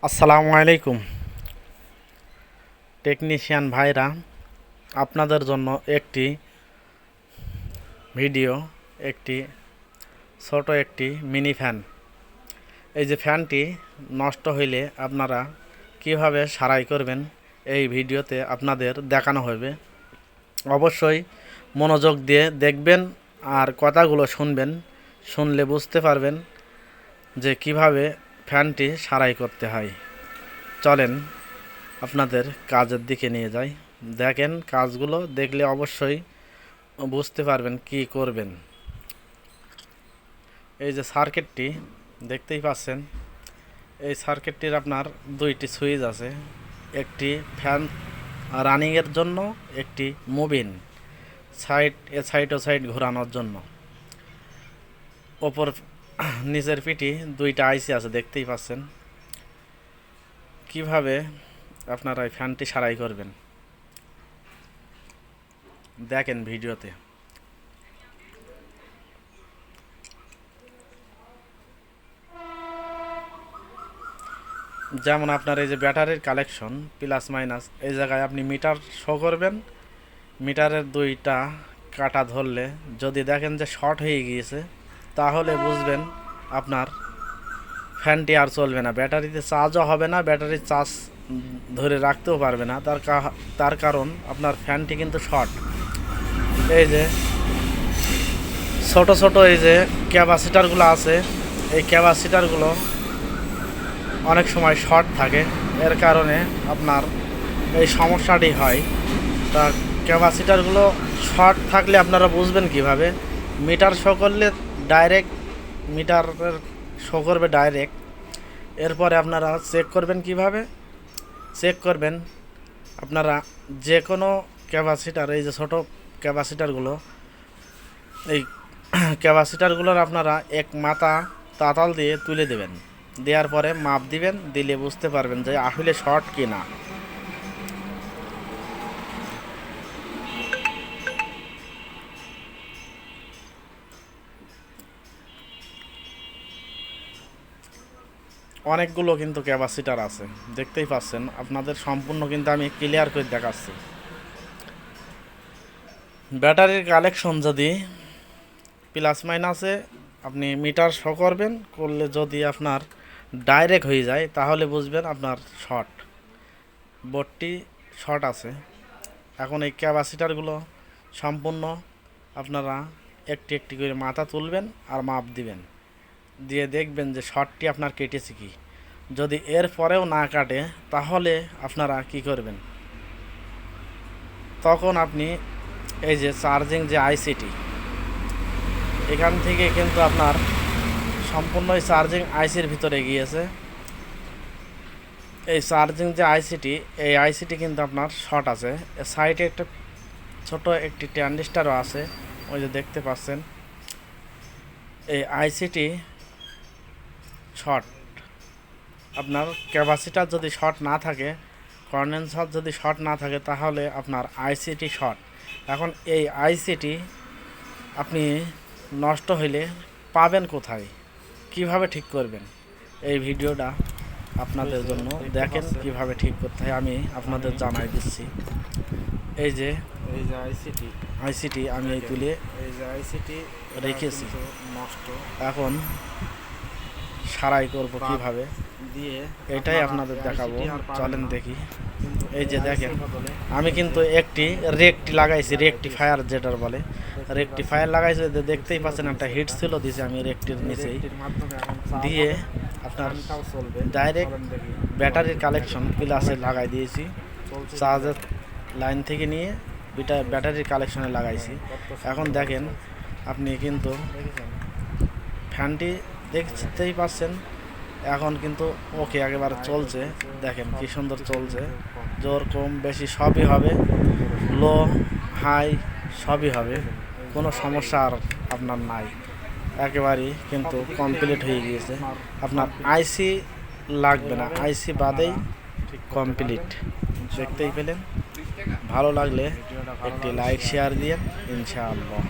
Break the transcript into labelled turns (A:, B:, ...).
A: আসসালামু আলাইকুম টেকনিশিয়ান ভাইরা, আপনাদের জন্য একটি ভিডিও, একটি ছোট একটি মিনি ফ্যান। এই যে ফ্যানটি নষ্ট হইলে আপনারা কিভাবে সারাই করবেন এই ভিডিওতে আপনাদের দেখানো হবে। অবশ্যই মনোযোগ দিয়ে দেখবেন আর কথাগুলো শুনবেন। শুনলে বুঝতে পারবেন যে কিভাবে ফ্যানটি সারাই করতে হয়। চলেন আপনাদের কাজের দিকে নিয়ে যাই। দেখেন, কাজগুলো দেখলে অবশ্যই বুঝতে পারবেন কি করবেন। এই যে সার্কিটটি দেখতেই পাচ্ছেন, এই সার্কিটটির আপনার দুইটি সুইচ আছে, একটি ফ্যান রানিংয়ের জন্য, একটি মুভিং সাইড ও সাইড ঘোরানোর জন্য। ওপর নিচের পিঠি দুইটা আইসি আছে, দেখতেই পাচ্ছেন। কিভাবে আপনারা এই ফ্যানটি সারাই করবেন দেখেন ভিডিওতে। যেমন আপনার এই যে ব্যাটারির কালেকশন প্লাস মাইনাস, এই জায়গায় আপনি মিটার শো করবেন। মিটারের দুইটা কাটা ধরলে যদি দেখেন যে শর্ট হয়ে গিয়েছে, তাহলে বুঝবেন আপনার ফ্যানটি আর চলবে না, ব্যাটারিতে চার্জও হবে না, ব্যাটারির চার্জ ধরে রাখতেও পারবে না। তার কারণ আপনার ফ্যানটি কিন্তু শর্ট। এই যে ছোট ছোট এই যে ক্যাপাসিটারগুলো আছে, এই ক্যাপাসিটারগুলো অনেক সময় শর্ট থাকে, এর কারণে আপনার এই সমস্যাটি হয়। তা ক্যাপাসিটারগুলো শর্ট থাকলে আপনারা বুঝবেন কিভাবে। মিটার শো করলে ডাইরেক্ট মিটারের শো করবে ডাইরেক্ট। এরপরে আপনারা চেক করবেন কিভাবে। চেক করবেন আপনারা যে কোনো ক্যাপাসিটার, এই যে ছোটো ক্যাপাসিটারগুলো, এই ক্যাপাসিটারগুলোর আপনারা এক মাথা তাতাল দিয়ে তুলে দেবেন। দেওয়ার পরে মাপ দিবেন, দিলে বুঝতে পারবেন যে আসলে শর্ট কি না। অনেকগুলো কিন্তু ক্যাপাসিটার আছে, দেখতেই পাচ্ছেন। আপনাদের সম্পূর্ণ কিন্তু আমি ক্লিয়ার করে দেখাচ্ছি। ব্যাটারির কালেকশন যদি প্লাস মাইনাসে আপনি মিটার শো করবেন, করলে যদি আপনার ডাইরেক্ট হয়ে যায়, তাহলে বুঝবেন আপনার শর্ট, বোর্ডটি শর্ট আছে। এখন এই ক্যাপাসিটারগুলো সম্পূর্ণ আপনারা একটি একটি করে মাথা তুলবেন আর মাপ দিবেন, দিয়ে দেখবেন যে শর্টটি আপনার কেটেছে কি। যদি এর পরেও না কাটে, তাহলে আপনারা কি করবেন, তখন আপনি এই যে চার্জিং যে আইসিটি, এখান থেকে কিন্তু আপনার সম্পূর্ণই চার্জিং আইসির ভিতরে গিয়েছে। এই চার্জিং যে আইসিটি, এই আইসিটি কিন্তু আপনার শর্ট আছে। সাইডে একটা ছোট একটি ট্রানজিস্টারও আছে, ওই যে দেখতে পাচ্ছেন। এই আইসিটি শর্ট। আপনার ক্যাপাসিটার যদি শর্ট না থাকে, কন্ডেন্সার যদি শর্ট না থাকে, তাহলে আপনার আইসিটি শর্ট। এখন এই আইসিটি আপনি নষ্ট হইলে পাবেন কোথায়, কিভাবে ঠিক করবেন, এই ভিডিওটা আপনাদের জন্য। দেখেন কিভাবে ঠিক করতে হয়, আমি আপনাদের জানাই দিচ্ছি। এই যে আইসিটি আমি এই তুলে রেখেছি। এখন সারাই করব কিভাবে, এটাই আপনাদের দেখাবো। চলেন দেখি। এই যে দেখেন, আমি কিন্তু একটি রেকটি লাগাইছি, রেকটিফায়ার যেটার বলে, রেকটিফায়ার লাগাইছি। দেখতেই পাচ্ছেন একটা হিট ছিল দিয়েছি আমি রেকটির নিচেই, দিয়ে আপনার ডাইরেক্ট ব্যাটারির কালেকশন প্লাসে লাগাই দিয়েছি। চার্জের লাইন থেকে নিয়ে ব্যাটারির কালেকশনে লাগাইছি। এখন দেখেন, আপনি কিন্তু ফ্যানটি দেখতেই পাচ্ছেন এখন কিন্তু ওকে একেবারে চলছে। দেখেন কি সুন্দর চলছে, জোর কম বেশি সবই হবে, লো হাই সবই হবে, কোনো সমস্যা আর আপনার নাই। একেবারেই কিন্তু কমপ্লিট হয়ে গিয়েছে, আপনার আইসি লাগবে না, আইসি বাদেই কমপ্লিট। দেখতেই পেলেন। ভালো লাগলে একটি লাইক শেয়ার দিয়ে ইনশাআল্লাহ।